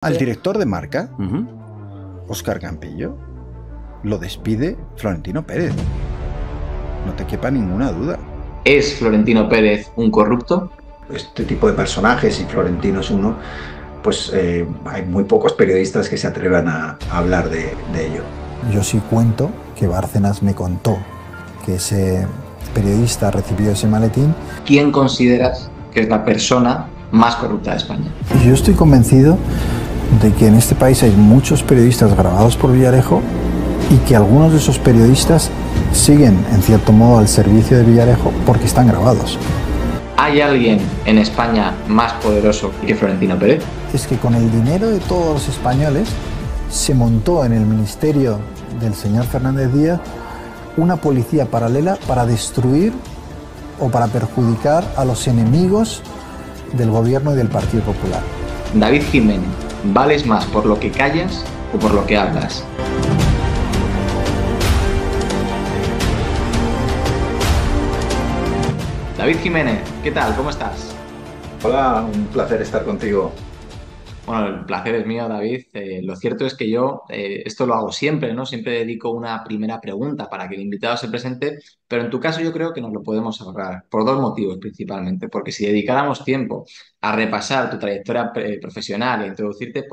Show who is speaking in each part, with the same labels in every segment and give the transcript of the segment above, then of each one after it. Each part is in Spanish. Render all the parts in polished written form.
Speaker 1: Al director de marca,
Speaker 2: Ujú.
Speaker 1: Óscar Campillo, lo despide Florentino Pérez. No te quepa ninguna duda.
Speaker 3: ¿Es Florentino Pérez un corrupto?
Speaker 4: Este tipo de personajes, y Florentino es uno, pues hay muy pocos periodistas que se atrevan a hablar de ello.
Speaker 5: Yo sí cuento que Bárcenas me contó que ese periodista recibió ese maletín.
Speaker 3: ¿Quién consideras que es la persona más corrupta de España?
Speaker 5: Y yo estoy convencido de que en este país hay muchos periodistas grabados por Villarejo y que algunos de esos periodistas siguen, en cierto modo, al servicio de Villarejo porque están grabados.
Speaker 3: ¿Hay alguien en España más poderoso que Florentino Pérez?
Speaker 5: Es que con el dinero de todos los españoles se montó en el ministerio del señor Fernández Díaz una policía paralela para destruir o para perjudicar a los enemigos del gobierno y del Partido Popular.
Speaker 3: David Jiménez, ¿vales más por lo que callas o por lo que hablas? David Jiménez, ¿qué tal? ¿Cómo estás?
Speaker 4: Hola, un placer estar contigo.
Speaker 3: Bueno, el placer es mío, David. Lo cierto es que yo esto lo hago siempre, ¿no? Siempre dedico una primera pregunta para que el invitado se presente, pero en tu caso yo creo que nos lo podemos ahorrar por dos motivos principalmente. Porque si dedicáramos tiempo a repasar tu trayectoria profesional e introducirte,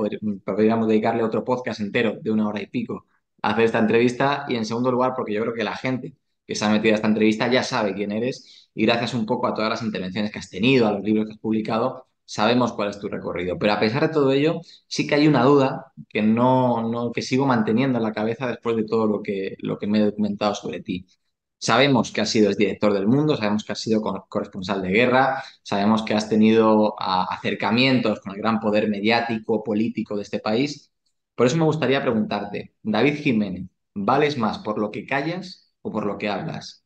Speaker 3: podríamos dedicarle otro podcast entero de 1 hora y pico a hacer esta entrevista. Y en segundo lugar, porque yo creo que la gente que se ha metido a esta entrevista ya sabe quién eres y gracias un poco a todas las intervenciones que has tenido, a los libros que has publicado sabemos cuál es tu recorrido, pero a pesar de todo ello, sí que hay una duda que que sigo manteniendo en la cabeza después de todo lo que me he documentado sobre ti. Sabemos que has sido exdirector del Mundo, sabemos que has sido corresponsal de guerra, sabemos que has tenido acercamientos con el gran poder mediático, político de este país. Por eso me gustaría preguntarte, David Jiménez, ¿vales más por lo que callas o por lo que hablas?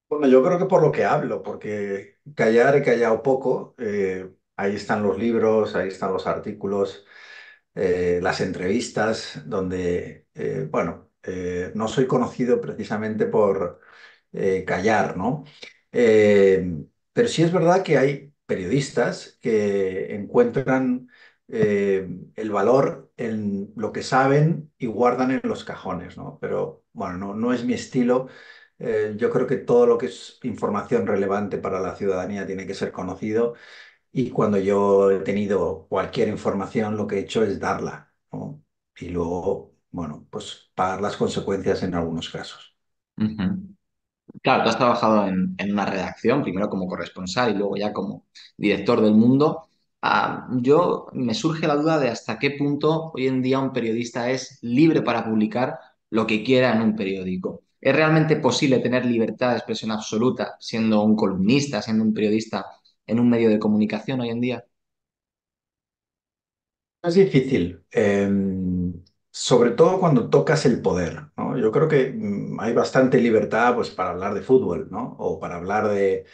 Speaker 4: Bueno, yo creo que por lo que hablo, porque callar he callado poco. Ahí están los libros, ahí están los artículos, las entrevistas, donde, no soy conocido precisamente por callar, ¿no? Pero sí es verdad que hay periodistas que encuentran el valor en lo que saben y guardan en los cajones, ¿no? Pero bueno, no es mi estilo. Yo creo que todo lo que es información relevante para la ciudadanía tiene que ser conocido y cuando yo he tenido cualquier información, lo que he hecho es darla, ¿no? Y luego, bueno, pues pagar las consecuencias en algunos casos.
Speaker 3: Ujú. Claro, tú has trabajado en una redacción, primero como corresponsal y luego ya como director del Mundo. Yo me surge la duda de hasta qué punto hoy en día un periodista es libre para publicar lo que quiera en un periódico. ¿Es realmente posible tener libertad de expresión absoluta siendo un columnista, siendo un periodista en un medio de comunicación hoy en día?
Speaker 4: Es difícil, sobre todo cuando tocas el poder, ¿no? Yo creo que hay bastante libertad pues, para hablar de fútbol, ¿no? O para hablar de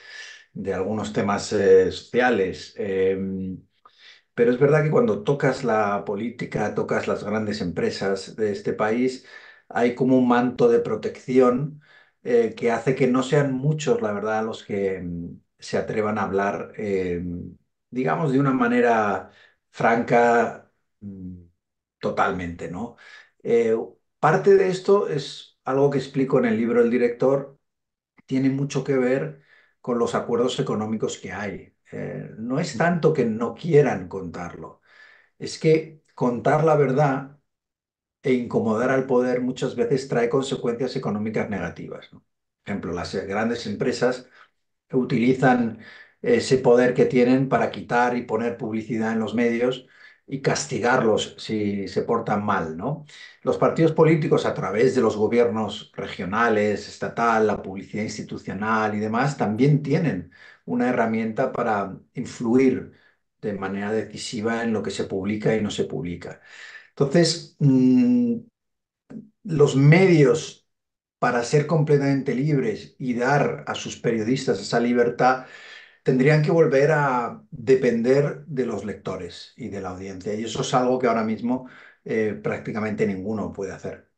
Speaker 4: algunos temas sociales. Pero es verdad que cuando tocas la política, tocas las grandes empresas de este país, hay como un manto de protección que hace que no sean muchos, la verdad, los que se atrevan a hablar, digamos, de una manera franca, mm, totalmente, ¿no? Eh, Parte de esto es algo que explico en el libro El director, tiene mucho que ver con los acuerdos económicos que hay. No es tanto que no quieran contarlo, es que contar la verdad e incomodar al poder muchas veces trae consecuencias económicas negativas, ¿no? Por ejemplo, las grandes empresas utilizan ese poder que tienen para quitar y poner publicidad en los medios y castigarlos si se portan mal, ¿no? Los partidos políticos, a través de los gobiernos regionales, estatal, la publicidad institucional y demás, también tienen una herramienta para influir de manera decisiva en lo que se publica y no se publica. Entonces, los medios para ser completamente libres y dar a sus periodistas esa libertad tendrían que volver a depender de los lectores y de la audiencia. Y eso es algo que ahora mismo prácticamente ninguno puede hacer.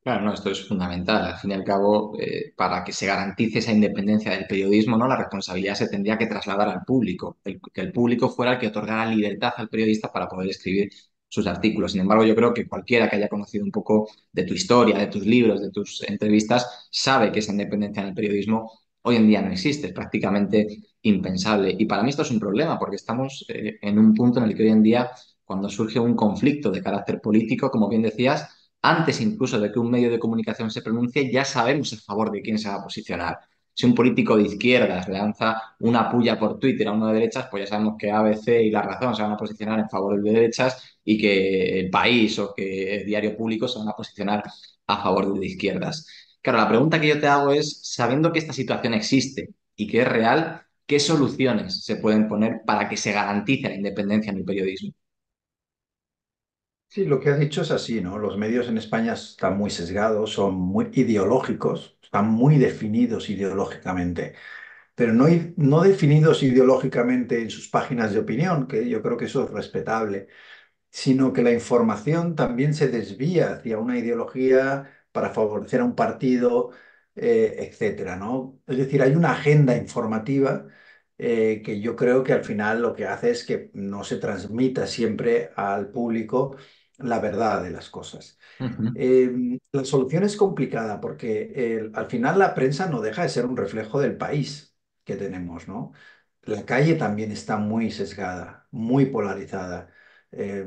Speaker 3: Claro, no, esto es fundamental. Al fin y al cabo, para que se garantice esa independencia del periodismo, ¿no? La responsabilidad se tendría que trasladar al público, que el público fuera el que otorgara libertad al periodista para poder escribir sus artículos. Sin embargo, yo creo que cualquiera que haya conocido un poco de tu historia, de tus libros, de tus entrevistas, sabe que esa independencia en el periodismo hoy en día no existe, es prácticamente impensable. Y para mí esto es un problema, porque estamos en un punto en el que hoy en día, cuando surge un conflicto de carácter político, como bien decías, antes incluso de que un medio de comunicación se pronuncie, ya sabemos a favor de quién se va a posicionar. Si un político de izquierdas lanza una puya por Twitter a uno de derechas, pues ya sabemos que ABC y La Razón se van a posicionar en favor de derechas y que El País o que el Diario Público se van a posicionar a favor de izquierdas. Claro, la pregunta que yo te hago es, sabiendo que esta situación existe y que es real, ¿qué soluciones se pueden poner para que se garantice la independencia en el periodismo?
Speaker 4: Sí, lo que has dicho es así, ¿no? Los medios en España están muy sesgados, son muy ideológicos, están muy definidos ideológicamente, pero no definidos ideológicamente en sus páginas de opinión, que yo creo que eso es respetable, sino que la información también se desvía hacia una ideología para favorecer a un partido, etcétera, ¿no? Es decir, hay una agenda informativa que yo creo que al final lo que hace es que no se transmita siempre al público la verdad de las cosas.
Speaker 3: Ujú.
Speaker 4: La solución es complicada porque al final la prensa no deja de ser un reflejo del país que tenemos, ¿no? La calle también está muy sesgada, muy polarizada. Eh,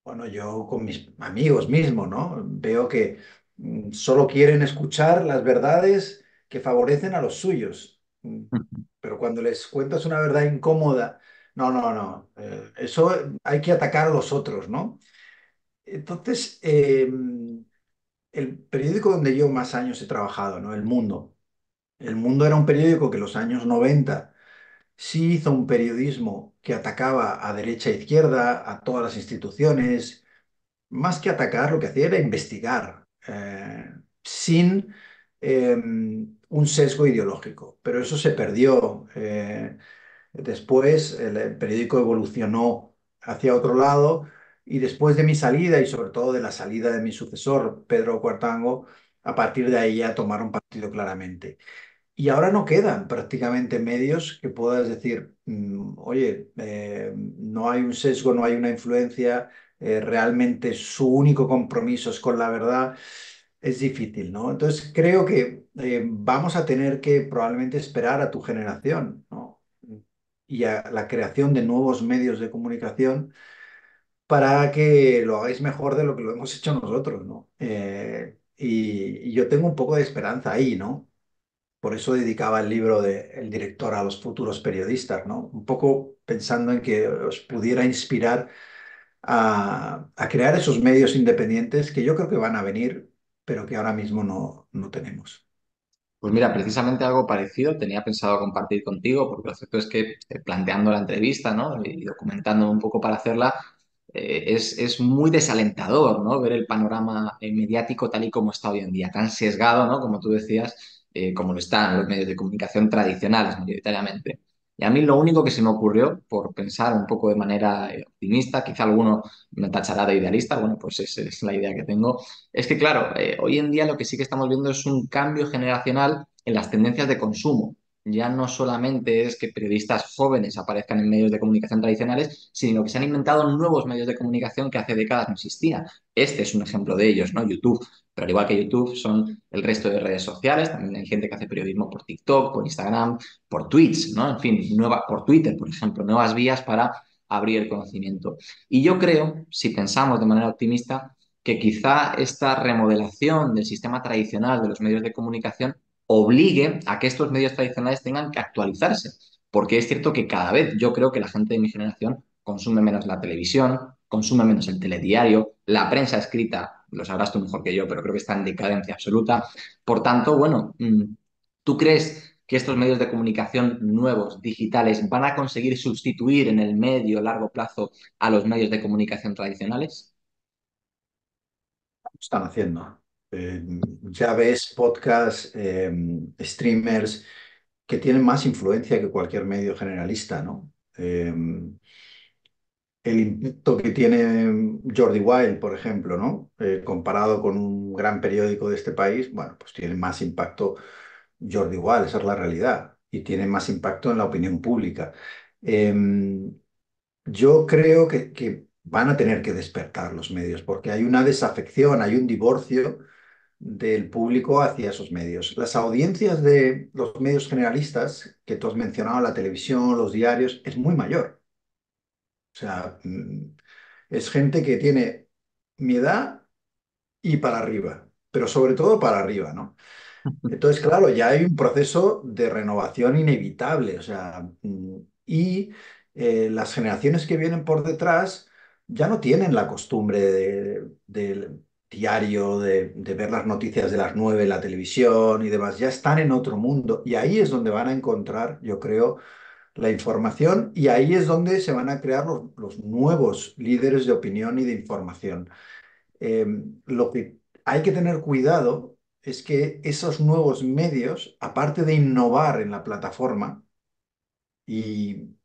Speaker 4: bueno, yo con mis amigos mismo, ¿no? Veo que solo quieren escuchar las verdades que favorecen a los suyos. Pero cuando les cuentas una verdad incómoda, no, no, no, eso hay que atacar a los otros, ¿no? Entonces, el periódico donde yo más años he trabajado, ¿no? El Mundo. El Mundo era un periódico que en los años 90 sí hizo un periodismo que atacaba a derecha e izquierda, a todas las instituciones. Más que atacar, lo que hacía era investigar, sin un sesgo ideológico. Pero eso se perdió. Después el periódico evolucionó hacia otro lado y después de mi salida y sobre todo de la salida de mi sucesor, Pedro Cuartango, a partir de ahí ya tomaron partido claramente. Y ahora no quedan prácticamente medios que puedas decir, oye, no hay un sesgo, no hay una influencia, realmente su único compromiso es con la verdad. Es difícil, ¿no? Entonces creo que vamos a tener que probablemente esperar a tu generación, ¿no? Y a la creación de nuevos medios de comunicación para que lo hagáis mejor de lo que lo hemos hecho nosotros, ¿no? Y yo tengo un poco de esperanza ahí, ¿no? Por eso dedicaba el libro de El director a los futuros periodistas, ¿no? Un poco pensando en que os pudiera inspirar a crear esos medios independientes que yo creo que van a venir, pero que ahora mismo no tenemos.
Speaker 3: Pues mira, precisamente algo parecido tenía pensado compartir contigo, porque lo cierto es que planteando la entrevista, ¿no? Y documentando un poco para hacerla, es muy desalentador, ¿no? Ver el panorama mediático tal y como está hoy en día, tan sesgado, ¿no? Como tú decías, como lo están los medios de comunicación tradicionales, mayoritariamente. Y a mí lo único que se me ocurrió, por pensar un poco de manera optimista, quizá alguno me tachará de idealista, bueno, pues esa es la idea que tengo, es que, claro, hoy en día lo que sí que estamos viendo es un cambio generacional en las tendencias de consumo. Ya no solamente es que periodistas jóvenes aparezcan en medios de comunicación tradicionales, sino que se han inventado nuevos medios de comunicación que hace décadas no existían. Este es un ejemplo de ellos, ¿no? YouTube. Pero al igual que YouTube, son el resto de redes sociales. También hay gente que hace periodismo por TikTok, por Instagram, por Twitch, ¿no? En fin, por Twitter, por ejemplo, nuevas vías para abrir el conocimiento. Y yo creo, si pensamos de manera optimista, que quizá esta remodelación del sistema tradicional de los medios de comunicación obligue a que estos medios tradicionales tengan que actualizarse. Porque es cierto que cada vez yo creo que la gente de mi generación consume menos la televisión, consume menos el telediario, la prensa escrita, lo sabrás tú mejor que yo, pero creo que está en decadencia absoluta. Por tanto, bueno, ¿tú crees que estos medios de comunicación nuevos, digitales, van a conseguir sustituir en el medio o largo plazo a los medios de comunicación tradicionales?
Speaker 4: Están haciendo. Ya ves podcasts, streamers que tienen más influencia que cualquier medio generalista, ¿no? el impacto que tiene Jordi Wild, por ejemplo, ¿no? Comparado con un gran periódico de este país, bueno, pues tiene más impacto Jordi Wild, esa es la realidad, y tiene más impacto en la opinión pública. Em, yo creo que van a tener que despertar los medios, porque hay una desafección, hay un divorcio del público hacia esos medios. Las audiencias de los medios generalistas que tú has mencionado, la televisión, los diarios, es muy mayor. O sea, es gente que tiene mi edad y para arriba, pero sobre todo para arriba, ¿no? Entonces, claro, ya hay un proceso de renovación inevitable, o sea, y las generaciones que vienen por detrás ya no tienen la costumbre del diario, de ver las noticias de las 9 en la televisión y demás, ya están en otro mundo y ahí es donde van a encontrar, yo creo, la información y ahí es donde se van a crear los nuevos líderes de opinión y de información. Eh, lo que hay que tener cuidado es que esos nuevos medios, aparte de innovar en la plataforma y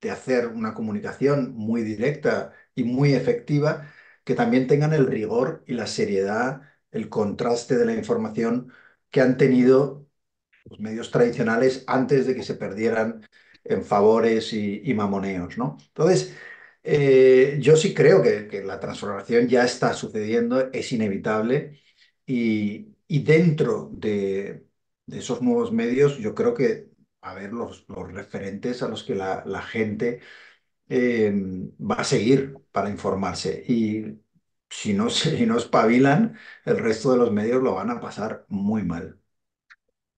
Speaker 4: de hacer una comunicación muy directa y muy efectiva, que también tengan el rigor y la seriedad, el contraste de la información que han tenido los medios tradicionales antes de que se perdieran en favores y mamoneos, ¿no? Entonces, yo sí creo que la transformación ya está sucediendo, es inevitable y dentro de esos nuevos medios yo creo que a ver los referentes a los que la gente va a seguir para informarse y si no espabilan, el resto de los medios lo van a pasar muy mal.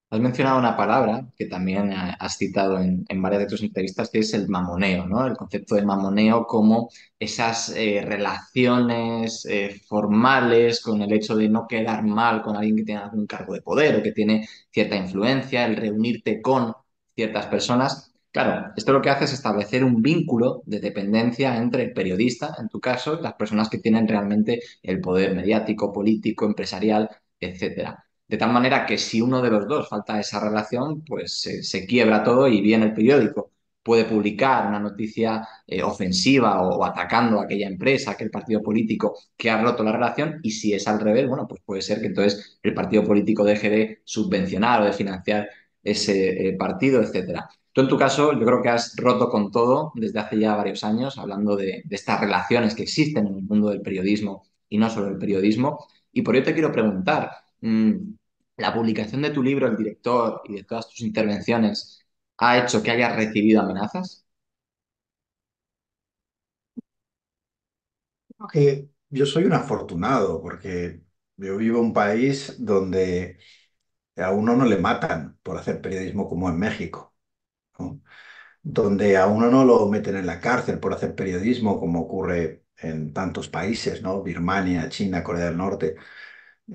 Speaker 3: Has mencionado una palabra que también has citado en varias de tus entrevistas, que es el mamoneo, ¿no? El concepto de mamoneo como esas relaciones formales con el hecho de no quedar mal con alguien que tiene algún cargo de poder o que tiene cierta influencia, el reunirte con ciertas personas. Claro, esto lo que hace es establecer un vínculo de dependencia entre el periodista, en tu caso, y las personas que tienen realmente el poder mediático, político, empresarial, etcétera. De tal manera que si uno de los dos falta esa relación, pues se quiebra todo y bien el periódico puede publicar una noticia ofensiva o atacando a aquella empresa, aquel partido político que ha roto la relación y si es al revés, bueno, pues puede ser que entonces el partido político deje de subvencionar o de financiar ese partido, etcétera. Tú en tu caso, yo creo que has roto con todo desde hace ya varios años, hablando de estas relaciones que existen en el mundo del periodismo y no solo el periodismo. Y por ello te quiero preguntar, la publicación de tu libro, el director y de todas tus intervenciones ha hecho que hayas recibido amenazas.
Speaker 4: Creo que yo soy un afortunado porque yo vivo en un país donde a uno no le matan por hacer periodismo como en México, ¿no? Donde a uno no lo meten en la cárcel por hacer periodismo como ocurre en tantos países, ¿no? Birmania, China, Corea del Norte.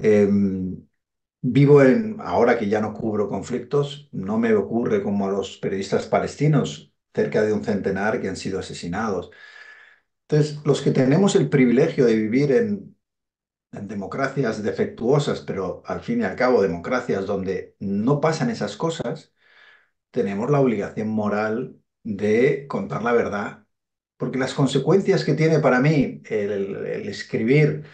Speaker 4: Eh, ahora que ya no cubro conflictos, no me ocurre como a los periodistas palestinos, cerca de un centenar que han sido asesinados. Entonces, los que tenemos el privilegio de vivir en democracias defectuosas, pero al fin y al cabo democracias donde no pasan esas cosas, tenemos la obligación moral de contar la verdad. Porque las consecuencias que tiene para mí el escribir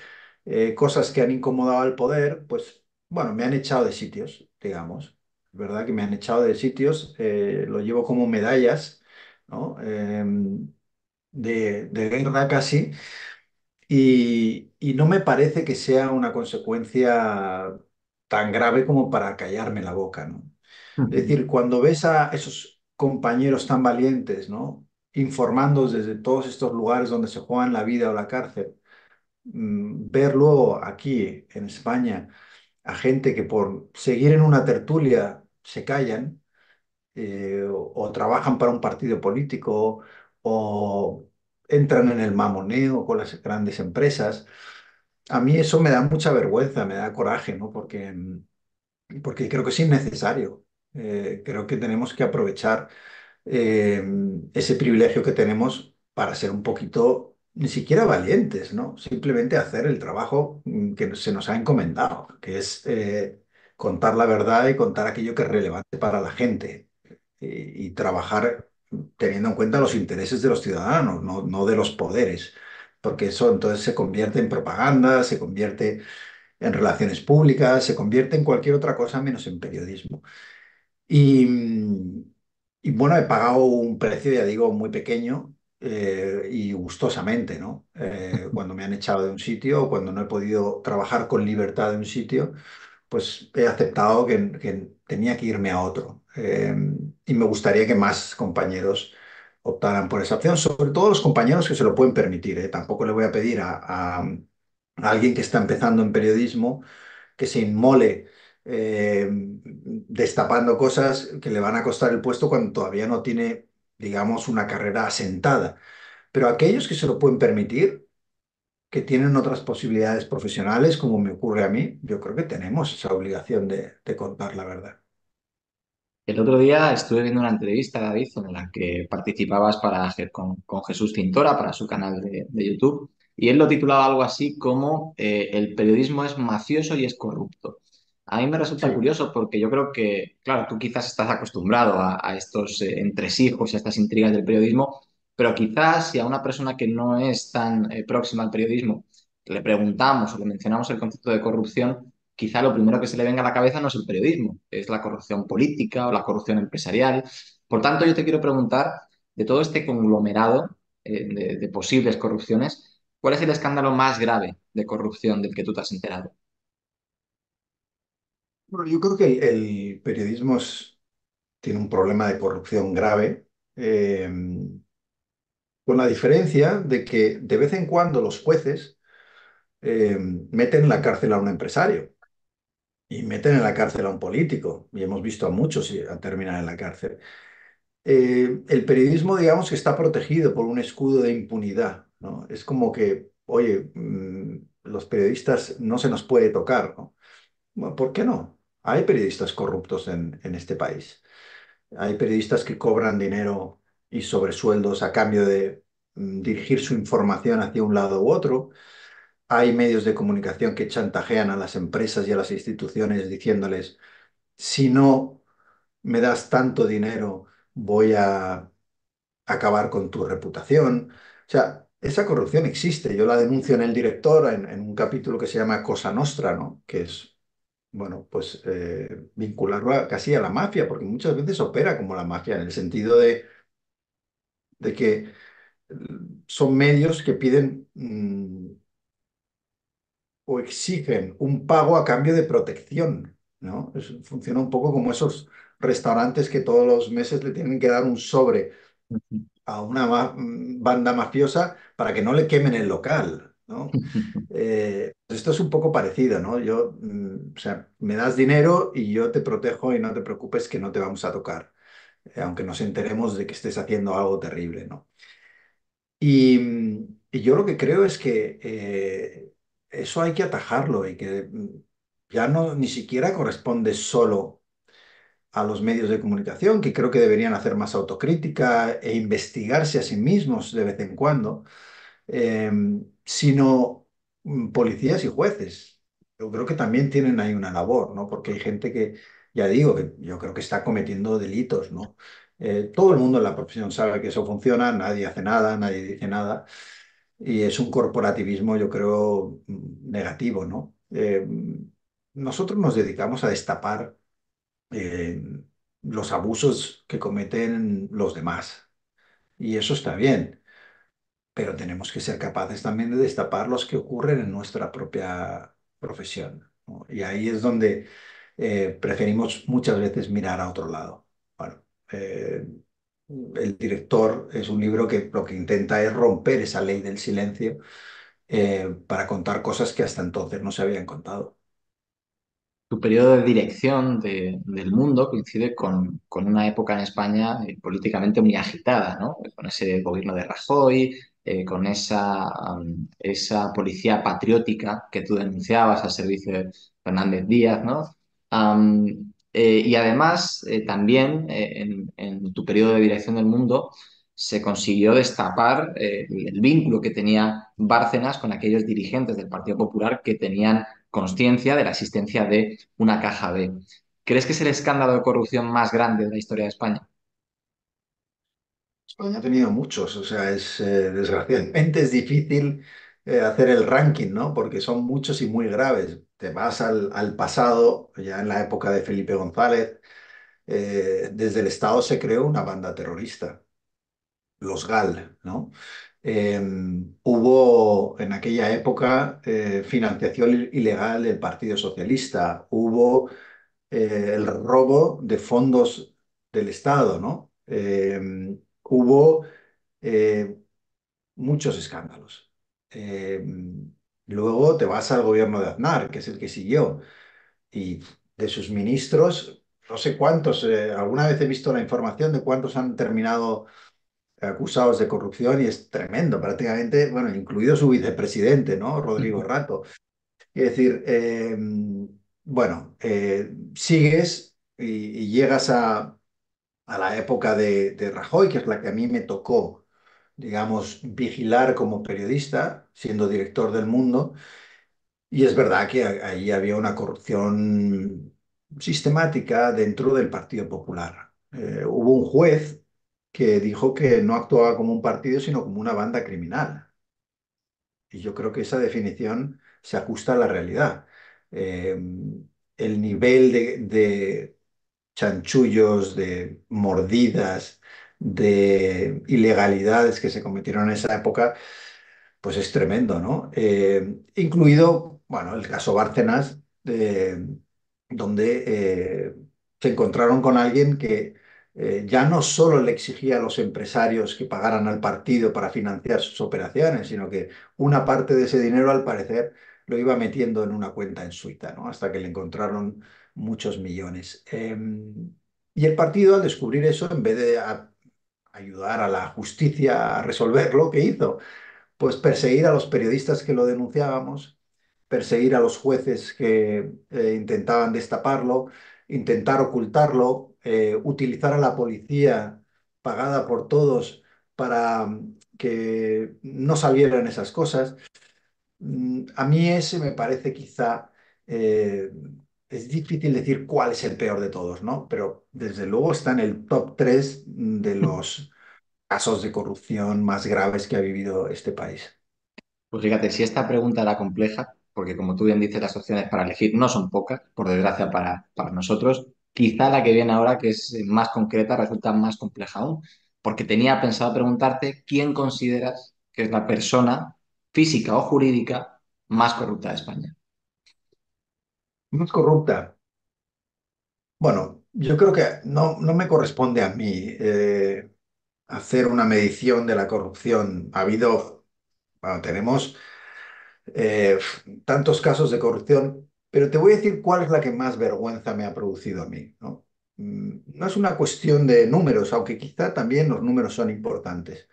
Speaker 4: cosas que han incomodado al poder, pues bueno, me han echado de sitios, digamos. Es verdad que me han echado de sitios, lo llevo como medallas, ¿no? De guerra casi. Y no me parece que sea una consecuencia tan grave como para callarme la boca, ¿no? Es decir, cuando ves a esos compañeros tan valientes, ¿no? Informando desde todos estos lugares donde se juegan la vida o la cárcel, ver luego aquí en España a gente que por seguir en una tertulia se callan, o trabajan para un partido político o entran en el mamoneo con las grandes empresas. A mí eso me da mucha vergüenza, me da coraje, ¿no? Porque creo que es innecesario. Creo que tenemos que aprovechar eh, ese privilegio que tenemos para ser un poquito, ni siquiera valientes, ¿no? Simplemente hacer el trabajo que se nos ha encomendado, que es contar la verdad y contar aquello que es relevante para la gente y trabajar teniendo en cuenta los intereses de los ciudadanos, no de los poderes, porque eso entonces se convierte en propaganda, se convierte en relaciones públicas, se convierte en cualquier otra cosa menos en periodismo. Y, y bueno, he pagado un precio, ya digo, muy pequeño y gustosamente, ¿no? Cuando me han echado de un sitio o cuando no he podido trabajar con libertad de un sitio, pues he aceptado que tenía que irme a otro. Y me gustaría que más compañeros optaran por esa opción, sobre todo los compañeros que se lo pueden permitir, ¿eh? Tampoco le voy a pedir a alguien que está empezando en periodismo que se inmole destapando cosas que le van a costar el puesto cuando todavía no tiene, digamos, una carrera asentada. Pero aquellos que se lo pueden permitir, que tienen otras posibilidades profesionales, como me ocurre a mí, yo creo que tenemos esa obligación de contar la verdad.
Speaker 3: El otro día estuve viendo una entrevista, David, en la que participabas con Jesús Cintora para su canal de YouTube, y él lo titulaba algo así como el periodismo es mafioso y es corrupto. A mí me resulta
Speaker 4: Sí.
Speaker 3: curioso porque yo creo que, claro, tú quizás estás acostumbrado a estos entresijos, a estas intrigas del periodismo, pero quizás si a una persona que no es tan próxima al periodismo le preguntamos o le mencionamos el concepto de corrupción, quizá lo primero que se le venga a la cabeza no es el periodismo, es la corrupción política o la corrupción empresarial. Por tanto, yo te quiero preguntar, de todo este conglomerado de posibles corrupciones, ¿cuál es el escándalo más grave de corrupción del que tú te has enterado?
Speaker 4: Bueno, yo creo que el periodismo tiene un problema de corrupción grave, eh, con la diferencia de que de vez en cuando los jueces meten en la cárcel a un empresario y meten en la cárcel a un político, y hemos visto a muchos terminar en la cárcel. El periodismo, digamos que está protegido por un escudo de impunidad, ¿no? Es como que, oye, los periodistas no se nos puede tocar, ¿no? Bueno, ¿por qué no? Hay periodistas corruptos en este país. Hay periodistas que cobran dinero y sobresueldos a cambio de dirigir su información hacia un lado u otro. Hay medios de comunicación que chantajean a las empresas y a las instituciones diciéndoles, si no me das tanto dinero, voy a acabar con tu reputación. O sea, esa corrupción existe. Yo la denuncio en El Director, en un capítulo que se llama Cosa Nostra, ¿no? Que es, bueno, pues vincularlo casi a la mafia, porque muchas veces opera como la mafia, en el sentido de que son medios que piden o exigen un pago a cambio de protección, ¿no? Funciona un poco como esos restaurantes que todos los meses le tienen que dar un sobre a una banda mafiosa para que no le quemen el local, ¿no? Pues esto es un poco parecido, ¿no? O sea, me das dinero y yo te protejo y no te preocupes que no te vamos a tocar, aunque nos enteremos de que estés haciendo algo terrible, ¿no? Y yo lo que creo es que eso hay que atajarlo y que ya no ni siquiera corresponde solo a los medios de comunicación, que creo que deberían hacer más autocrítica e investigarse a sí mismos de vez en cuando, eh, sino policías y jueces. Yo creo que también tienen ahí una labor, ¿no? Porque hay gente que, ya digo, que yo creo que está cometiendo delitos, ¿no? Todo el mundo en la profesión sabe que eso funciona, nadie hace nada, nadie dice nada, y es un corporativismo, yo creo, negativo, ¿no? Nosotros nos dedicamos a destapar eh, los abusos que cometen los demás, y eso está bien, pero tenemos que ser capaces también de destapar los que ocurren en nuestra propia profesión, ¿no? Y ahí es donde preferimos muchas veces mirar a otro lado. Bueno, El Director es un libro que lo que intenta es romper esa ley del silencio para contar cosas que hasta entonces no se habían contado.
Speaker 3: Tu periodo de dirección del mundo coincide con una época en España políticamente muy agitada, ¿no? Con ese gobierno de Rajoy, con esa policía patriótica que tú denunciabas al servicio de Fernández Díaz, ¿no? Y además, también en tu periodo de dirección del mundo se consiguió destapar el vínculo que tenía Bárcenas con aquellos dirigentes del Partido Popular que tenían consciencia de la existencia de una caja B. ¿Crees que es el escándalo de corrupción más grande de la historia de España?
Speaker 4: España ha tenido muchos, o sea, desgraciadamente es difícil hacer el ranking, ¿no? Porque son muchos y muy graves. Te vas al pasado, ya en la época de Felipe González, desde el Estado se creó una banda terrorista, los GAL, ¿no? Eh, Hubo en aquella época financiación ilegal del Partido Socialista, hubo el robo de fondos del Estado, ¿no? Hubo eh, muchos escándalos. Eh, Luego te vas al gobierno de Aznar, que es el que siguió, y de sus ministros, no sé cuántos, alguna vez he visto la información de cuántos han terminado acusados de corrupción y es tremendo, prácticamente, bueno, incluido su vicepresidente, ¿no? Rodrigo Rato. Es decir, bueno, sigues y llegas a la época de Rajoy, que es la que a mí me tocó, digamos, vigilar como periodista, siendo director del Mundo, y es verdad que ahí había una corrupción sistemática dentro del Partido Popular. Hubo un juez que dijo que no actuaba como un partido, sino como una banda criminal. Y yo creo que esa definición se ajusta a la realidad. Eh, el nivel de chanchullos, de mordidas, de ilegalidades que se cometieron en esa época, pues es tremendo, ¿no? Incluido, bueno, el caso Bárcenas, donde se encontraron con alguien que ya no solo le exigía a los empresarios que pagaran al partido para financiar sus operaciones, sino que una parte de ese dinero, al parecer, lo iba metiendo en una cuenta en Suiza, ¿no? Hasta que le encontraron muchos millones. Y el partido, al descubrir eso, en vez de ayudar a la justicia a resolverlo, ¿qué hizo? Pues perseguir a los periodistas que lo denunciábamos, perseguir a los jueces que intentaban destaparlo, intentar ocultarlo, utilizar a la policía pagada por todos para que no salieran esas cosas. A mí ese me parece quizá, eh, es difícil decir cuál es el peor de todos, ¿no? Pero desde luego está en el top 3 de los casos de corrupción más graves que ha vivido este país.
Speaker 3: Pues fíjate, si esta pregunta era compleja, porque como tú bien dices, las opciones para elegir no son pocas, por desgracia para nosotros, quizá la que viene ahora, que es más concreta, resulta más compleja aún, porque tenía pensado preguntarte quién consideras que es la persona física o jurídica más corrupta de España.
Speaker 4: Más corrupta. Bueno, yo creo que no me corresponde a mí hacer una medición de la corrupción. Ha habido, bueno, tenemos eh, tantos casos de corrupción, pero te voy a decir cuál es la que más vergüenza me ha producido a mí, ¿no? No es una cuestión de números, aunque quizá también los números son importantes.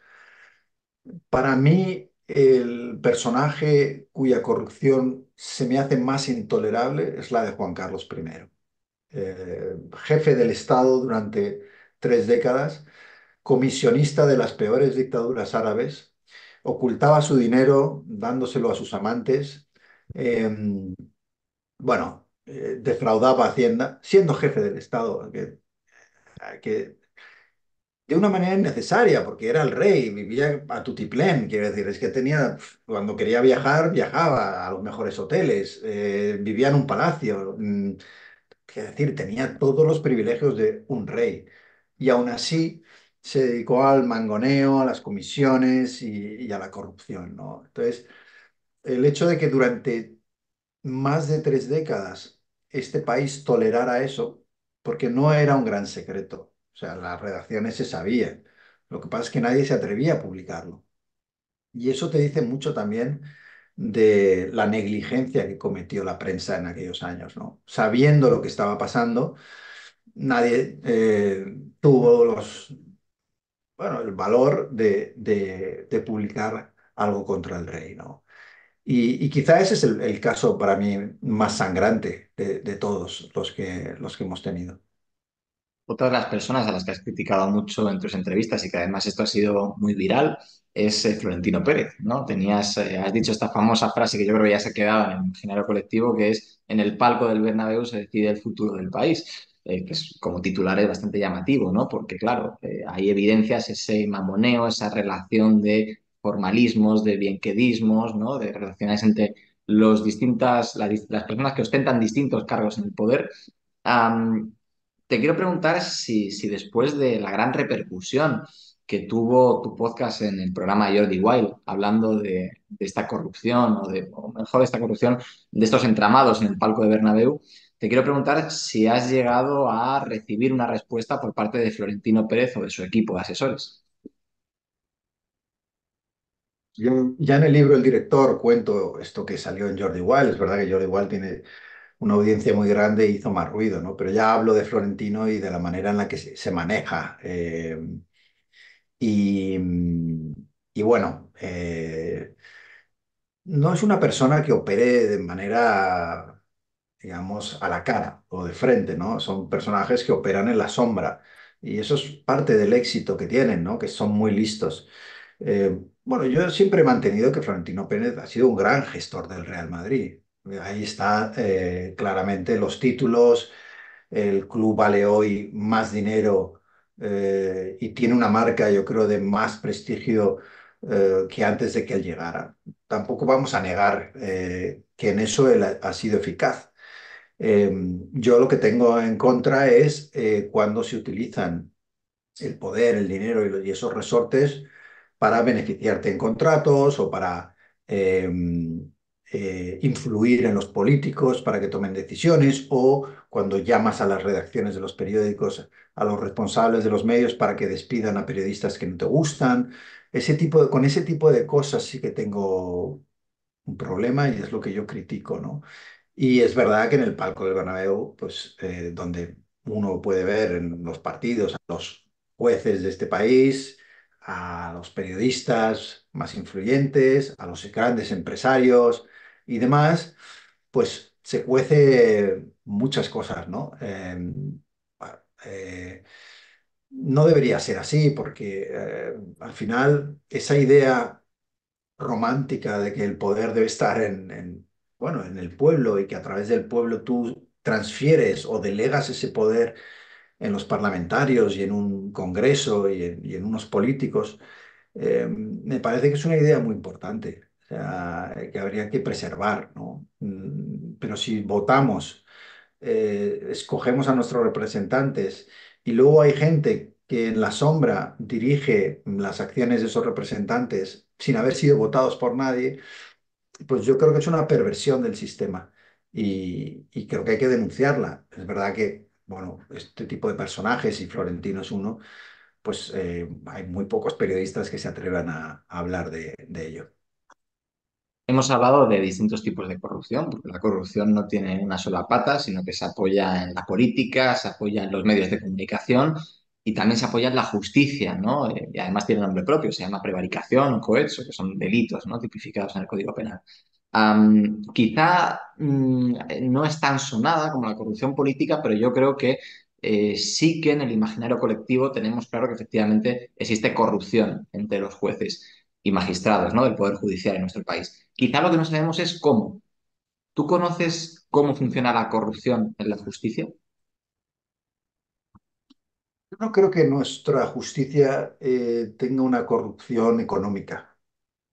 Speaker 4: Para mí, el personaje cuya corrupción se me hace más intolerable es la de Juan Carlos I, jefe del Estado durante 3 décadas, comisionista de las peores dictaduras árabes, ocultaba su dinero dándoselo a sus amantes, eh, bueno, defraudaba Hacienda, siendo jefe del Estado, que de una manera innecesaria, porque era el rey, vivía a tutiplén, quiero decir, es que tenía, cuando quería viajar, viajaba a los mejores hoteles, vivía en un palacio. Quiero decir, tenía todos los privilegios de un rey y aún así se dedicó al mangoneo, a las comisiones y a la corrupción, ¿no? Entonces, el hecho de que durante más de 3 décadas este país tolerara eso, porque no era un gran secreto, o sea, las redacciones se sabían, lo que pasa es que nadie se atrevía a publicarlo. Y eso te dice mucho también de la negligencia que cometió la prensa en aquellos años, ¿no? Sabiendo lo que estaba pasando, nadie tuvo bueno, el valor de publicar algo contra el rey, ¿no? Y quizá ese es el caso para mí más sangrante de todos los que hemos tenido.
Speaker 3: Otra de las personas a las que has criticado mucho en tus entrevistas y que además esto ha sido muy viral es Florentino Pérez, ¿no? Has dicho esta famosa frase que yo creo que ya se ha quedado en el imaginario colectivo, que es en el palco del Bernabéu se decide el futuro del país. que es, como titular es bastante llamativo, ¿no? Porque, claro, hay evidencias ese mamoneo, esa relación de formalismos, de bienquedismos, ¿no? De relaciones entre las personas que ostentan distintos cargos en el poder. Am, Te quiero preguntar si después de la gran repercusión que tuvo tu podcast en el programa de Jordi Wild, hablando de esta corrupción, o mejor de esta corrupción, de estos entramados en el palco de Bernabéu, te quiero preguntar si has llegado a recibir una respuesta por parte de Florentino Pérez o de su equipo de asesores.
Speaker 4: Yo ya en el libro El director cuento esto que salió en Jordi Wild. Es verdad que Jordi Wild tiene una audiencia muy grande y hizo más ruido, ¿no? Pero ya hablo de Florentino y de la manera en la que se maneja. Y, y bueno, no es una persona que opere de manera, digamos, a la cara o de frente, ¿no? Son personajes que operan en la sombra. Y eso es parte del éxito que tienen, ¿no? Que son muy listos. Bueno, yo siempre he mantenido que Florentino Pérez ha sido un gran gestor del Real Madrid. Ahí está claramente los títulos. El club vale hoy más dinero y tiene una marca, yo creo, de más prestigio que antes de que él llegara. Tampoco vamos a negar que en eso él ha sido eficaz. Eh, yo lo que tengo en contra es cuando se utilizan el poder, el dinero y esos resortes para beneficiarte en contratos o para eh, influir en los políticos para que tomen decisiones, o cuando llamas a las redacciones de los periódicos, a los responsables de los medios para que despidan a periodistas que no te gustan. Con ese tipo de cosas sí que tengo un problema y es lo que yo critico, ¿no? Y es verdad que en el palco del Bernabéu, pues donde uno puede ver en los partidos a los jueces de este país, a los periodistas más influyentes, a los grandes empresarios y demás, pues se cuece muchas cosas, ¿no? Eh, no debería ser así porque al final esa idea romántica de que el poder debe estar bueno, en el pueblo y que a través del pueblo tú transfieres o delegas ese poder en los parlamentarios y en un congreso y en unos políticos, me parece que es una idea muy importante, o sea, que habría que preservar, ¿no? Pero si votamos, escogemos a nuestros representantes y luego hay gente que en la sombra dirige las acciones de esos representantes sin haber sido votados por nadie, pues yo creo que es una perversión del sistema y creo que hay que denunciarla. Es verdad que, bueno, este tipo de personajes, y Florentino es uno, pues hay muy pocos periodistas que se atrevan a hablar de ello.
Speaker 3: Hemos hablado de distintos tipos de corrupción, porque la corrupción no tiene una sola pata, sino que se apoya en la política, se apoya en los medios de comunicación y también se apoya en la justicia, ¿no? Y además tiene nombre propio, se llama prevaricación o cohecho, que son delitos, ¿no? Tipificados en el Código Penal. Quizá no es tan sonada como la corrupción política, pero yo creo que sí que en el imaginario colectivo tenemos claro que efectivamente existe corrupción entre los jueces y magistrados, ¿no? Del Poder Judicial en nuestro país. Quizá lo que no sabemos es cómo. ¿Tú conoces cómo funciona la corrupción en la justicia?
Speaker 4: Yo no creo que nuestra justicia tenga una corrupción económica.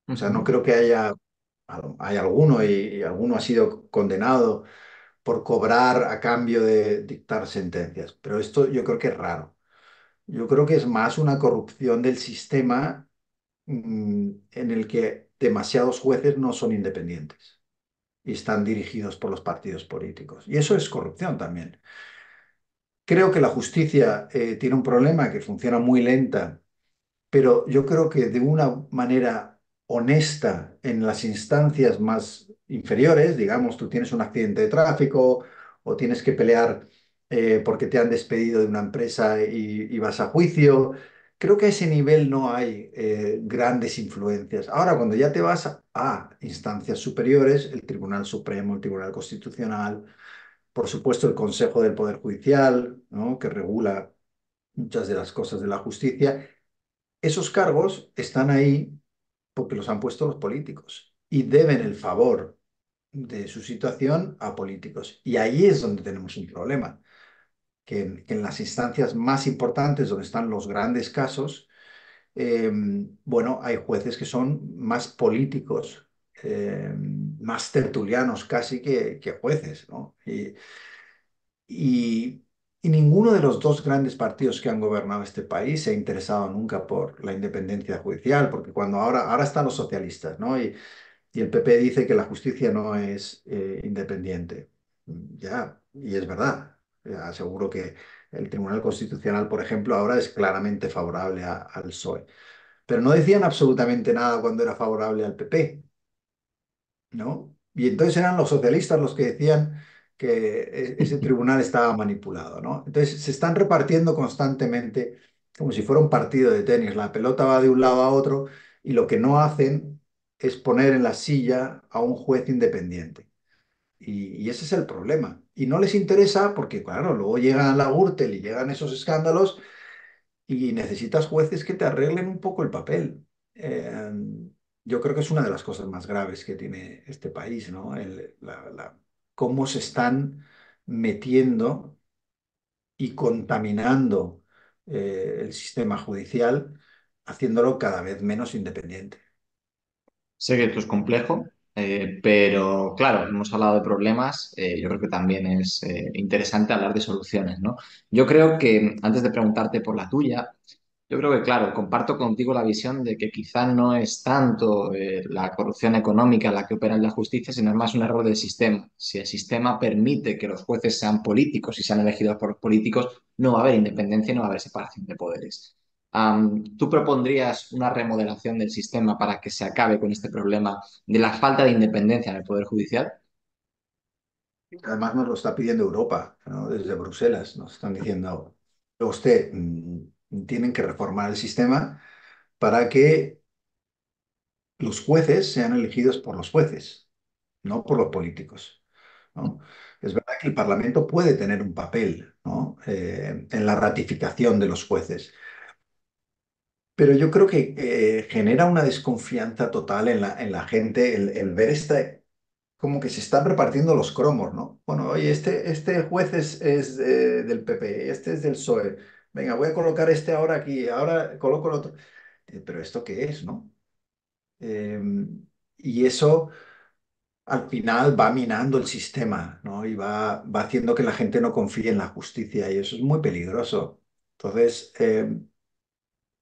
Speaker 4: O sea, no
Speaker 3: Ujú.
Speaker 4: creo que hay alguno y alguno ha sido condenado por cobrar a cambio de dictar sentencias. Pero esto yo creo que es raro. Yo creo que es más una corrupción del sistema en el que demasiados jueces no son independientes y están dirigidos por los partidos políticos. Y eso es corrupción también. Creo que la justicia tiene un problema que funciona muy lenta, pero yo creo que de una manera honesta en las instancias más inferiores, digamos, tú tienes un accidente de tráfico o tienes que pelear porque te han despedido de una empresa y vas a juicio. Creo que a ese nivel no hay grandes influencias. Ahora, cuando ya te vas a instancias superiores, el Tribunal Supremo, el Tribunal Constitucional, por supuesto el Consejo del Poder Judicial, ¿no?, que regula muchas de las cosas de la justicia, esos cargos están ahí porque los han puesto los políticos y deben el favor de su situación a políticos. Y ahí es donde tenemos un problema. que en las instancias más importantes, donde están los grandes casos, bueno, hay jueces que son más políticos, más tertulianos casi que jueces, ¿no? Y, y ninguno de los dos grandes partidos que han gobernado este país se ha interesado nunca por la independencia judicial, porque cuando ahora están los socialistas, ¿no? Y el PP dice que la justicia no es independiente. Ya, y es verdad. Ya, seguro que el Tribunal Constitucional, por ejemplo, ahora es claramente favorable al PSOE. Pero no decían absolutamente nada cuando era favorable al PP, ¿no? Y entonces eran los socialistas los que decían que ese tribunal estaba manipulado, ¿no? Entonces se están repartiendo constantemente como si fuera un partido de tenis. La pelota va de un lado a otro y lo que no hacen es poner en la silla a un juez independiente. Y ese es el problema. Y no les interesa porque, claro, luego llegan la Gürtel y llegan esos escándalos y necesitas jueces que te arreglen un poco el papel. Eh, yo creo que es una de las cosas más graves que tiene este país, ¿no? Cómo se están metiendo y contaminando el sistema judicial, haciéndolo cada vez menos independiente.
Speaker 3: Sé que esto es complejo, pero claro, hemos hablado de problemas, yo creo que también es interesante hablar de soluciones, ¿no? Yo creo que, antes de preguntarte por la tuya, yo creo que, claro, comparto contigo la visión de que quizá no es tanto la corrupción económica la que opera en la justicia, sino es más un error del sistema. Si el sistema permite que los jueces sean políticos y sean elegidos por los políticos, no va a haber independencia y no va a haber separación de poderes. ¿Tú propondrías una remodelación del sistema para que se acabe con este problema de la falta de independencia en el Poder Judicial?
Speaker 4: Además nos lo está pidiendo Europa, ¿no? Desde Bruselas nos están diciendo, usted, tienen que reformar el sistema para que los jueces sean elegidos por los jueces, no por los políticos, ¿no? Es verdad que el Parlamento puede tener un papel, ¿no? En la ratificación de los jueces, pero yo creo que genera una desconfianza total en la gente el ver como que se están repartiendo los cromos, ¿no? Bueno, oye, este juez es del PP, este es del PSOE. Venga, voy a colocar este ahora aquí, ahora coloco el otro. Pero ¿esto qué es, no? Eh, y eso al final va minando el sistema, ¿no? Y va haciendo que la gente no confíe en la justicia y eso es muy peligroso. Entonces,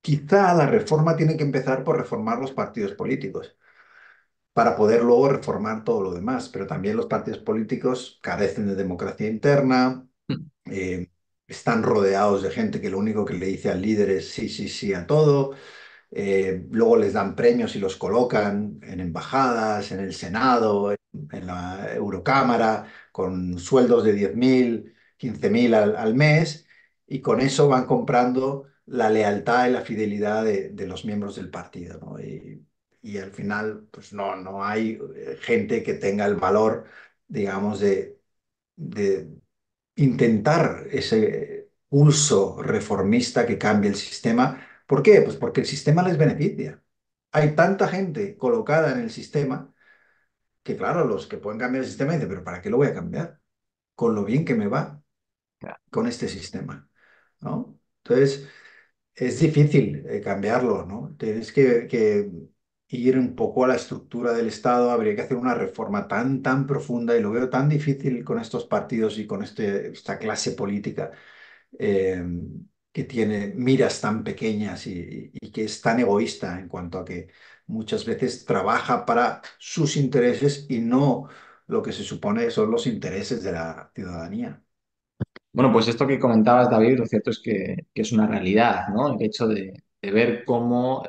Speaker 4: quizá la reforma tiene que empezar por reformar los partidos políticos para poder luego reformar todo lo demás, pero también los partidos políticos carecen de democracia interna, eh, están rodeados de gente que lo único que le dice al líder es sí, sí, sí a todo. Luego les dan premios y los colocan en embajadas, en el Senado, en la Eurocámara, con sueldos de 10.000, 15.000 al mes, y con eso van comprando la lealtad y la fidelidad de los miembros del partido, ¿no? Y al final, pues no hay gente que tenga el valor, digamos, de intentar ese pulso reformista que cambie el sistema. ¿Por qué? Pues porque el sistema les beneficia. Hay tanta gente colocada en el sistema que, claro, los que pueden cambiar el sistema dicen, pero ¿para qué lo voy a cambiar? Con lo bien que me va con este sistema, ¿no? Entonces, es difícil cambiarlo, ¿no? Tienes que ir un poco a la estructura del Estado, habría que hacer una reforma tan profunda y lo veo tan difícil con estos partidos y con esta clase política eh, que tiene miras tan pequeñas y que es tan egoísta en cuanto a que muchas veces trabaja para sus intereses y no lo que se supone son los intereses de la ciudadanía.
Speaker 3: Bueno, pues esto que comentabas, David, lo cierto es que es una realidad, ¿no? El hecho de ver cómo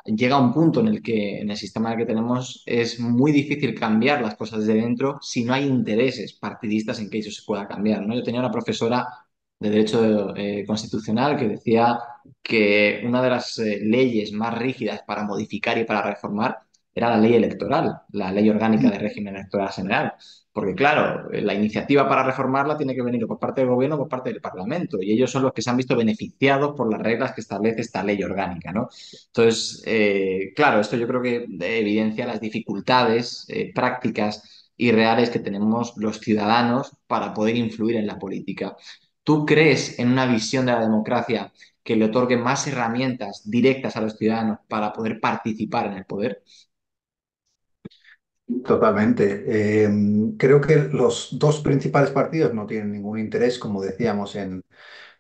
Speaker 3: llega un punto en el que en el sistema en el que tenemos es muy difícil cambiar las cosas de dentro si no hay intereses partidistas en que eso se pueda cambiar, ¿no? Yo tenía una profesora de Derecho Constitucional que decía que una de las leyes más rígidas para modificar y para reformar era la ley electoral, la ley orgánica de régimen electoral general. Porque claro, la iniciativa para reformarla tiene que venir o por parte del gobierno o por parte del Parlamento, y ellos son los que se han visto beneficiados por las reglas que establece esta ley orgánica, ¿no? Entonces, claro, esto yo creo que evidencia las dificultades prácticas y reales que tenemos los ciudadanos para poder influir en la política. ¿Tú crees en una visión de la democracia que le otorgue más herramientas directas a los ciudadanos para poder participar en el poder?
Speaker 4: Totalmente. Creo que los dos principales partidos no tienen ningún interés, como decíamos, en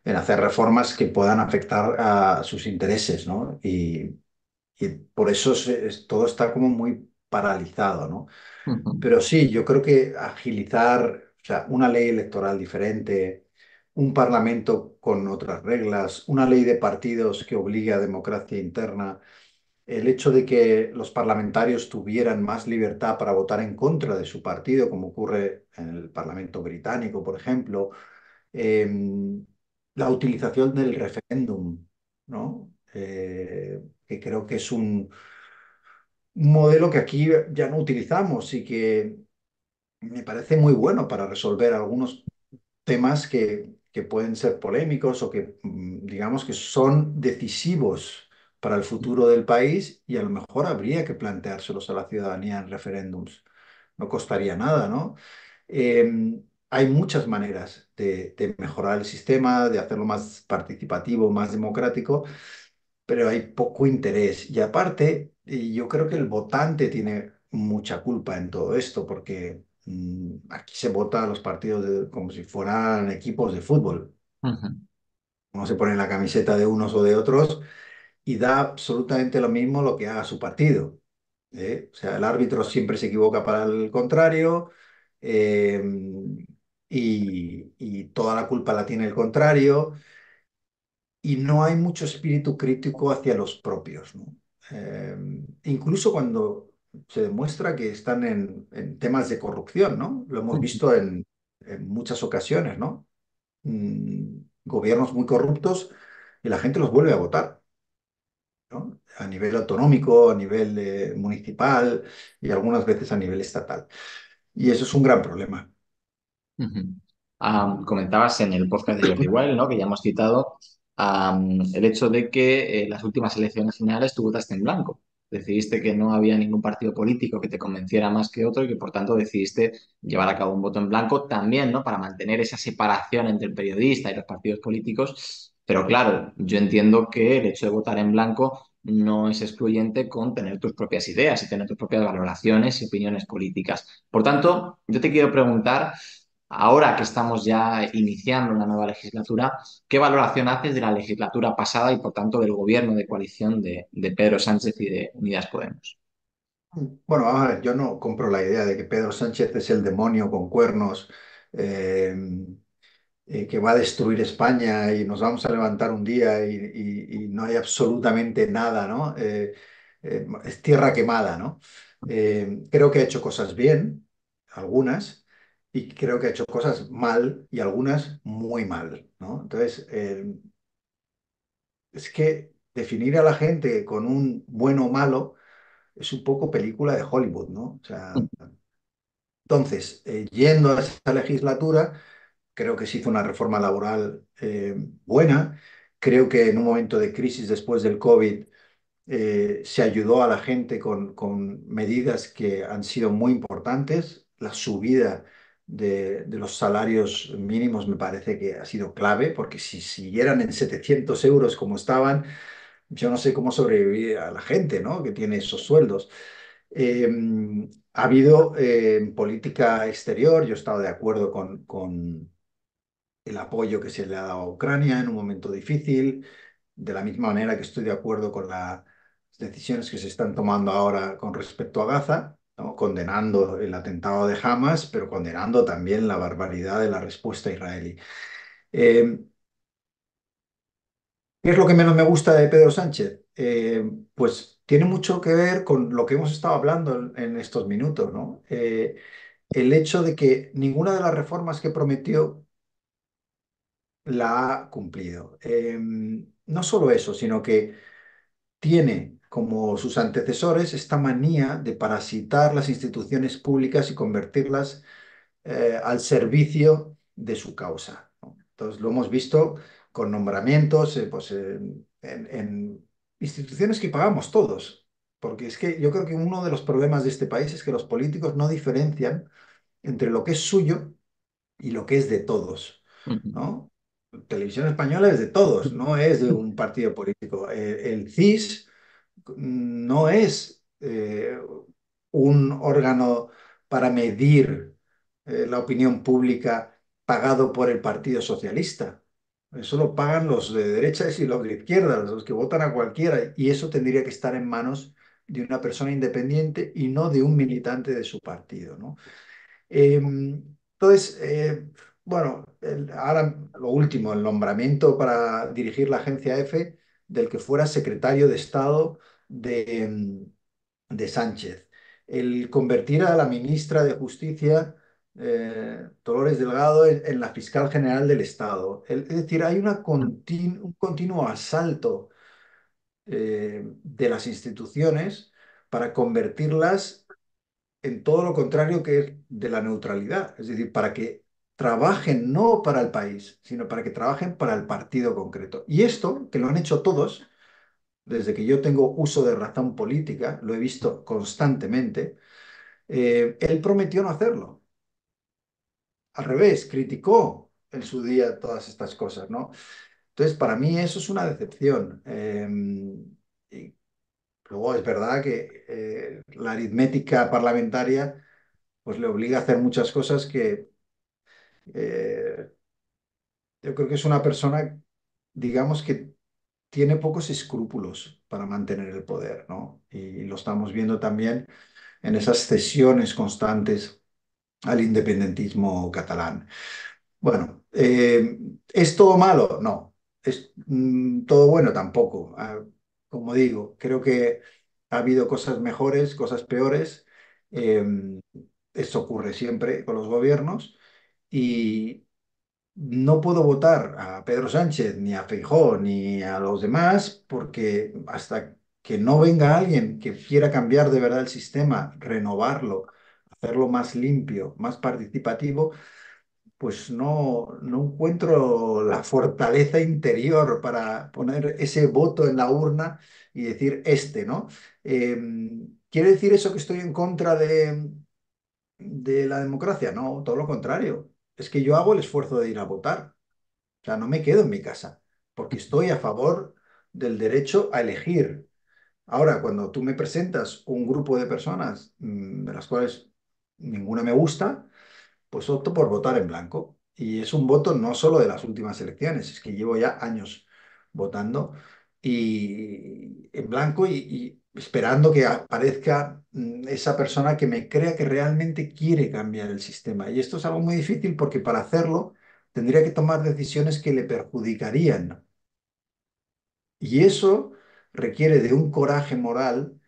Speaker 4: hacer reformas que puedan afectar a sus intereses, ¿no? Y por eso todo está como muy paralizado, ¿no?
Speaker 3: Ujú,
Speaker 4: Pero sí, yo creo que agilizar, o sea, una ley electoral diferente, un parlamento con otras reglas, una ley de partidos que obligue a democracia interna, el hecho de que los parlamentarios tuvieran más libertad para votar en contra de su partido, como ocurre en el Parlamento británico, por ejemplo, eh, la utilización del referéndum, ¿no? Que creo que es un modelo que aquí ya no utilizamos y que me parece muy bueno para resolver algunos temas que pueden ser polémicos o que digamos que son decisivos para el futuro del país y a lo mejor habría que planteárselos a la ciudadanía en referéndums. No costaría nada, ¿no? Hay muchas maneras de mejorar el sistema, de hacerlo más participativo, más democrático, pero hay poco interés. Y aparte, y yo creo que el votante tiene mucha culpa en todo esto, porque aquí se vota a los partidos como si fueran equipos de fútbol.
Speaker 3: ujú,
Speaker 4: Uno se pone la camiseta de unos o de otros y da absolutamente lo mismo lo que haga su partido. ¿Eh? O sea, el árbitro siempre se equivoca para el contrario, eh, y toda la culpa la tiene el contrario y no hay mucho espíritu crítico hacia los propios, ¿no? Eh, Incluso cuando se demuestra que están en temas de corrupción, ¿no? Lo hemos
Speaker 3: ujú,
Speaker 4: visto en muchas ocasiones, ¿no? Gobiernos muy corruptos y la gente los vuelve a votar, ¿no? A nivel autonómico, a nivel municipal y algunas veces a nivel estatal. Y eso es un gran problema.
Speaker 3: ujú. Comentabas en el podcast de Jordi Wild, ¿no? Que ya hemos citado, el hecho de que las últimas elecciones generales tú votaste en blanco. Decidiste que no había ningún partido político que te convenciera más que otro y que por tanto decidiste llevar a cabo un voto en blanco también, ¿no? Para mantener esa separación entre el periodista y los partidos políticos. Pero claro, yo entiendo que el hecho de votar en blanco no es excluyente con tener tus propias ideas y tener tus propias valoraciones y opiniones políticas. Por tanto, yo te quiero preguntar, ahora que estamos ya iniciando una nueva legislatura, ¿qué valoración haces de la legislatura pasada y por tanto del gobierno de coalición de Pedro Sánchez y de Unidas Podemos?
Speaker 4: Bueno, vamos a ver, yo no compro la idea de que Pedro Sánchez es el demonio con cuernos. eh, que va a destruir España y nos vamos a levantar un día y no hay absolutamente nada, ¿no? Es tierra quemada, ¿no? Creo que ha hecho cosas bien, algunas, y creo que ha hecho cosas mal y algunas muy mal, ¿no? Entonces, es que definir a la gente con un bueno o malo es un poco película de Hollywood, ¿no? O sea, entonces, yendo a esta legislatura, creo que se hizo una reforma laboral buena. Creo que en un momento de crisis después del COVID se ayudó a la gente con medidas que han sido muy importantes. La subida de los salarios mínimos me parece que ha sido clave, porque si siguieran en 700 euros como estaban, yo no sé cómo sobrevivir a la gente, ¿no? Que tiene esos sueldos. Eh, Ha habido política exterior, yo he estado de acuerdo con el apoyo que se le ha dado a Ucrania en un momento difícil, de la misma manera que estoy de acuerdo con las decisiones que se están tomando ahora con respecto a Gaza, ¿no? Condenando el atentado de Hamas, pero condenando también la barbaridad de la respuesta israelí. Eh, ¿Qué es lo que menos me gusta de Pedro Sánchez? Pues tiene mucho que ver con lo que hemos estado hablando en estos minutos, ¿no? El hecho de que ninguna de las reformas que prometió la ha cumplido. No solo eso, sino que tiene como sus antecesores esta manía de parasitar las instituciones públicas y convertirlas al servicio de su causa, ¿no? Entonces lo hemos visto con nombramientos pues, en instituciones que pagamos todos. Porque es que yo creo que uno de los problemas de este país es que los políticos no diferencian entre lo que es suyo y lo que es de todos,
Speaker 3: Ujú.
Speaker 4: ¿no? Televisión Española es de todos, no es de un partido político. El CIS no es un órgano para medir la opinión pública pagado por el Partido Socialista. Eso lo pagan los de derechas y los de izquierdas, los que votan a cualquiera, y eso tendría que estar en manos de una persona independiente y no de un militante de su partido, ¿no? Entonces, bueno, ahora lo último, el nombramiento para dirigir la agencia F del que fuera secretario de Estado de Sánchez. El convertir a la ministra de Justicia, Dolores Delgado, en la fiscal general del Estado. Es decir, hay un continuo asalto de las instituciones para convertirlas en todo lo contrario que es de la neutralidad, es decir, para que trabajen no para el país, sino para que trabajen para el partido concreto. Y esto, que lo han hecho todos, desde que yo tengo uso de razón política, lo he visto constantemente, él prometió no hacerlo. Al revés, criticó en su día todas estas cosas, ¿no? Entonces, para mí eso es una decepción. Y luego es verdad que la aritmética parlamentaria pues le obliga a hacer muchas cosas que eh, yo creo que es una persona, digamos, que tiene pocos escrúpulos para mantener el poder, ¿no? Y lo estamos viendo también en esas cesiones constantes al independentismo catalán. Bueno, ¿es todo malo? No. ¿Es todo bueno? Tampoco. Como digo, creo que ha habido cosas mejores, cosas peores. Eh, Esto ocurre siempre con los gobiernos y no puedo votar a Pedro Sánchez, ni a Feijóo, ni a los demás, porque hasta que no venga alguien que quiera cambiar de verdad el sistema, renovarlo, hacerlo más limpio, más participativo, pues no encuentro la fortaleza interior para poner ese voto en la urna y decir este, ¿no? ¿Quiere decir eso que estoy en contra de la democracia? No, todo lo contrario. Es que yo hago el esfuerzo de ir a votar. O sea, no me quedo en mi casa, porque estoy a favor del derecho a elegir. Ahora, cuando tú me presentas un grupo de personas de las cuales ninguna me gusta, pues opto por votar en blanco. Y es un voto no solo de las últimas elecciones, es que llevo ya años votando y en blanco y esperando que aparezca esa persona que me crea que realmente quiere cambiar el sistema. Y esto es algo muy difícil porque para hacerlo tendría que tomar decisiones que le perjudicarían. Y eso requiere de un coraje moral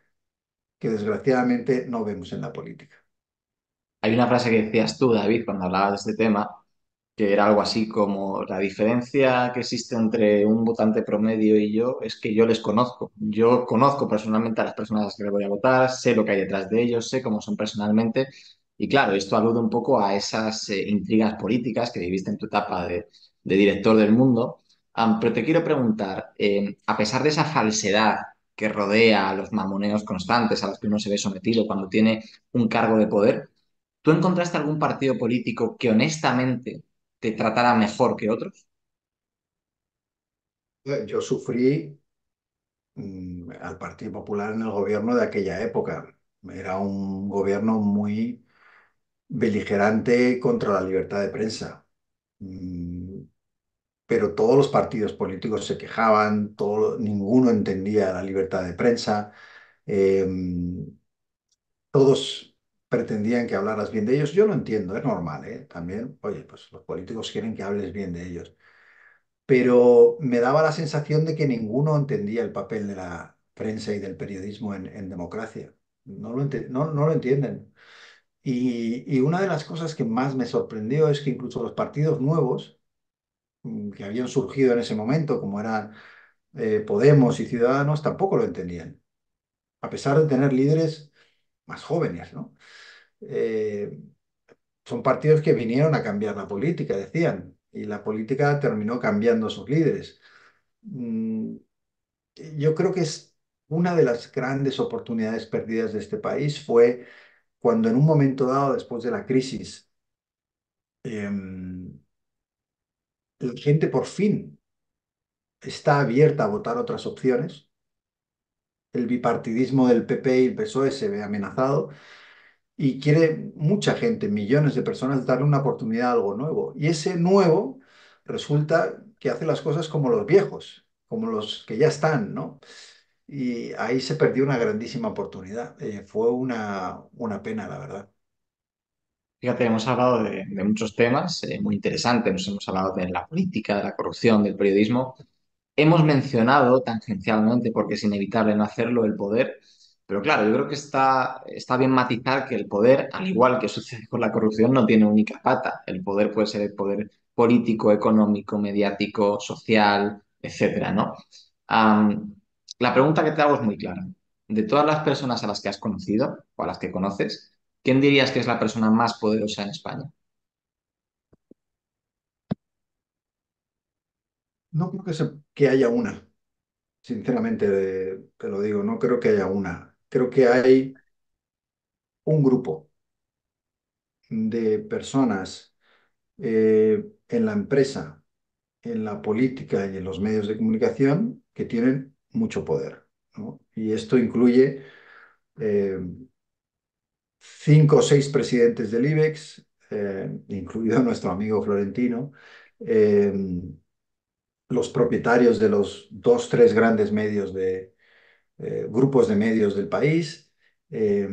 Speaker 4: que desgraciadamente no vemos en la política.
Speaker 3: Hay una frase que decías tú, David, cuando hablabas de este tema, que era algo así como la diferencia que existe entre un votante promedio y yo es que yo les conozco. Yo conozco personalmente a las personas a las que le voy a votar, sé lo que hay detrás de ellos, sé cómo son personalmente. Y claro, esto alude un poco a esas intrigas políticas que viviste en tu etapa de director del Mundo. Pero te quiero preguntar, a pesar de esa falsedad que rodea a los mamoneos constantes a los que uno se ve sometido cuando tiene un cargo de poder, ¿tú encontraste algún partido político que honestamente te tratara mejor que otros?
Speaker 4: Yo sufrí al Partido Popular en el gobierno de aquella época. Era un gobierno muy beligerante contra la libertad de prensa. Mm, pero todos los partidos políticos se quejaban, ninguno entendía la libertad de prensa. eh, Todos pretendían que hablaras bien de ellos. Yo lo entiendo, es normal, ¿eh? También, oye, pues los políticos quieren que hables bien de ellos. Pero me daba la sensación de que ninguno entendía el papel de la prensa y del periodismo en democracia. No lo entienden. Y una de las cosas que más me sorprendió es que incluso los partidos nuevos que habían surgido en ese momento, como eran Podemos y Ciudadanos, tampoco lo entendían, a pesar de tener líderes más jóvenes, ¿no? Eh, Son partidos que vinieron a cambiar la política, decían, y la política terminó cambiando sus líderes. Mm, Yo creo que es una de las grandes oportunidades perdidas de este país fue cuando en un momento dado, después de la crisis, em, la gente por fin está abierta a votar otras opciones. El bipartidismo del PP y el PSOE se ve amenazado y quiere mucha gente, millones de personas, darle una oportunidad a algo nuevo. Y ese nuevo resulta que hace las cosas como los viejos, como los que ya están, ¿no? Y ahí se perdió una grandísima oportunidad. Fue una pena, la verdad.
Speaker 3: Fíjate, hemos hablado de muchos temas muy interesantes. Nos hemos hablado de la política, de la corrupción, del periodismo. Hemos mencionado tangencialmente, porque es inevitable no hacerlo, el poder. Pero claro, yo creo que está bien matizar que el poder, al igual que sucede con la corrupción, no tiene única pata. El poder puede ser el poder político, económico, mediático, social, etcétera, ¿no? Am, la pregunta que te hago es muy clara. De todas las personas a las que has conocido o a las que conoces, ¿quién dirías que es la persona más poderosa en España?
Speaker 4: No creo que haya una, sinceramente, te lo digo, no creo que haya una. Creo que hay un grupo de personas en la empresa, en la política y en los medios de comunicación que tienen mucho poder, ¿no? Y esto incluye eh, 5 o 6 presidentes del IBEX, incluido nuestro amigo Florentino, eh, los propietarios de los 2, 3 grandes medios grupos de medios del país, eh,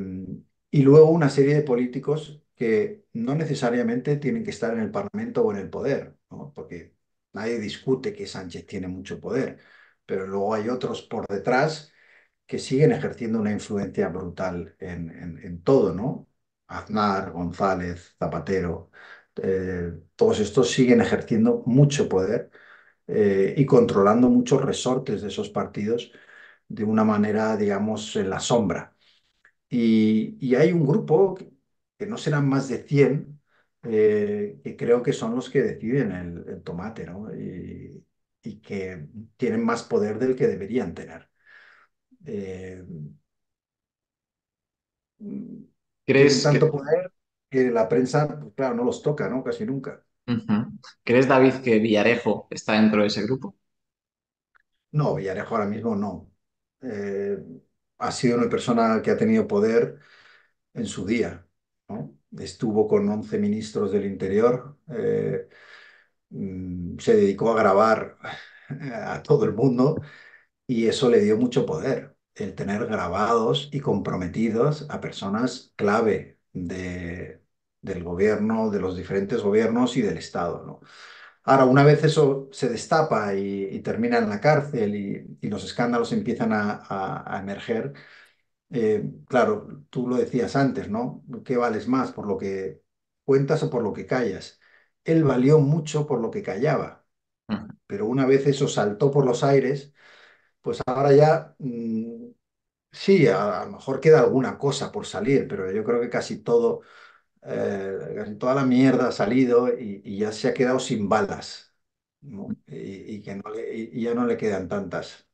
Speaker 4: y luego una serie de políticos que no necesariamente tienen que estar en el Parlamento o en el poder, ¿no? Porque nadie discute que Sánchez tiene mucho poder, pero luego hay otros por detrás que siguen ejerciendo una influencia brutal en todo, ¿no? Aznar, González, Zapatero, todos estos siguen ejerciendo mucho poder y controlando muchos resortes de esos partidos de una manera, digamos, en la sombra. Y hay un grupo que no serán más de 100, que creo que son los que deciden el tomate, ¿no? Y que tienen más poder del que deberían tener. Eh, Tienen
Speaker 3: ¿Crees
Speaker 4: tanto
Speaker 3: que,
Speaker 4: poder que la prensa, pues, claro, no los toca, ¿no? Casi nunca.
Speaker 3: Ujú. ¿Crees, David, que Villarejo está dentro de ese grupo?
Speaker 4: No, Villarejo ahora mismo no. Eh, Ha sido una persona que ha tenido poder en su día, ¿no? Estuvo con 11 ministros del Interior, se dedicó a grabar a todo el mundo y eso le dio mucho poder, el tener grabados y comprometidos a personas clave del gobierno, de los diferentes gobiernos y del Estado, ¿no? Ahora, una vez eso se destapa y termina en la cárcel y los escándalos empiezan a emerger, claro, tú lo decías antes, ¿no? ¿Qué vales más, por lo que cuentas o por lo que callas? Él valió mucho por lo que callaba,
Speaker 3: Ujú.
Speaker 4: pero una vez eso saltó por los aires, pues ahora ya sí, a lo mejor queda alguna cosa por salir, pero yo creo que casi todo, casi toda la mierda ha salido y ya se ha quedado sin balas, ¿no? Y que y ya no le quedan tantas.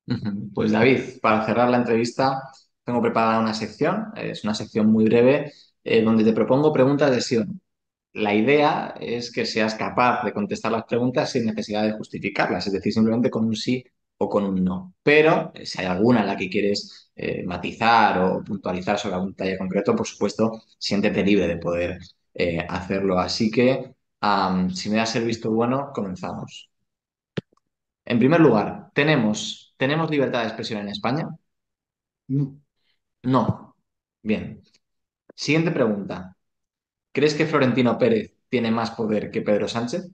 Speaker 3: Ujú. Pues David, para cerrar la entrevista, tengo preparada una sección, es una sección muy breve, donde te propongo preguntas de sí o no. La idea es que seas capaz de contestar las preguntas sin necesidad de justificarlas, es decir, simplemente con un sí o con un no. Pero si hay alguna en la que quieres matizar o puntualizar sobre algún detalle concreto, por supuesto, siéntete libre de poder hacerlo. Así que, si me das el visto bueno, comenzamos. En primer lugar, ¿tenemos libertad de expresión en España?
Speaker 4: No,
Speaker 3: No. Bien. Siguiente pregunta. ¿Crees que Florentino Pérez tiene más poder que Pedro Sánchez?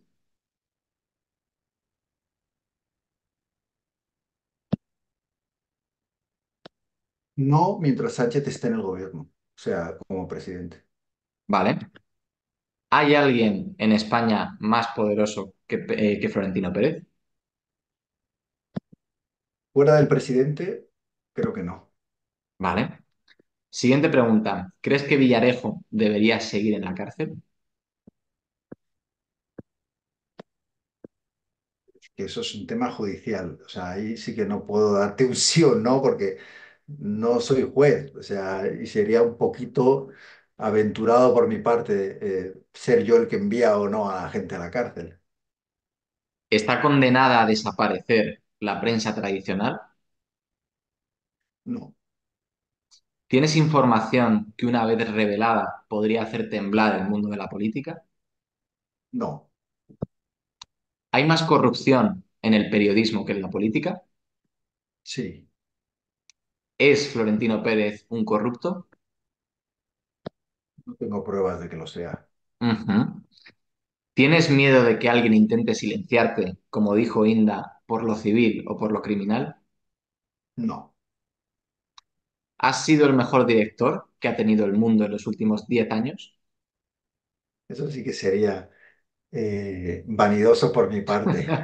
Speaker 4: no mientras Sánchez esté en el gobierno, o sea, como presidente.
Speaker 3: Vale. ¿Hay alguien en España más poderoso que Florentino Pérez?
Speaker 4: Fuera del presidente, creo que no.
Speaker 3: Vale. Siguiente pregunta. ¿Crees que Villarejo debería seguir en la cárcel?
Speaker 4: Que eso es un tema judicial. O sea, ahí sí que no puedo darte un sí o no porque no soy juez. O sea, y sería un poquito aventurado por mi parte ser yo el que envía o no a la gente a la cárcel.
Speaker 3: ¿Está condenada a desaparecer la prensa tradicional?
Speaker 4: No,
Speaker 3: ¿Tienes información que una vez revelada podría hacer temblar el mundo de la política?
Speaker 4: no,
Speaker 3: ¿Hay más corrupción en el periodismo que en la política?
Speaker 4: sí,
Speaker 3: ¿Es Florentino Pérez un corrupto?
Speaker 4: no tengo pruebas de que lo sea.
Speaker 3: Ujú. ¿Tienes miedo de que alguien intente silenciarte, como dijo Inda, por lo civil o por lo criminal?
Speaker 4: No,
Speaker 3: ¿Has sido el mejor director que ha tenido el mundo en los últimos 10 años?
Speaker 4: eso sí que sería vanidoso por mi parte.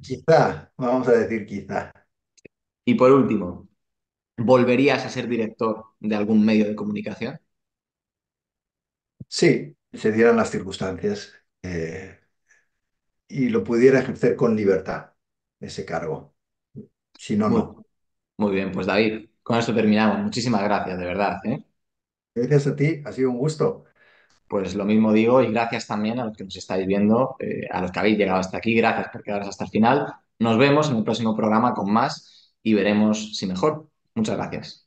Speaker 4: Quizá, vamos a decir quizá.
Speaker 3: Y por último, ¿volverías a ser director de algún medio de comunicación?
Speaker 4: Sí, se dieran las circunstancias y lo pudiera ejercer con libertad, ese cargo. Si no,
Speaker 3: Muy,
Speaker 4: no.
Speaker 3: muy bien, pues David, con esto terminamos. Muchísimas gracias, de verdad, ¿eh?
Speaker 4: Gracias a ti, ha sido un gusto.
Speaker 3: Pues lo mismo digo y gracias también a los que nos estáis viendo, a los que habéis llegado hasta aquí, gracias por quedaros hasta el final. Nos vemos en el próximo programa con más y veremos si mejor. Muchas gracias.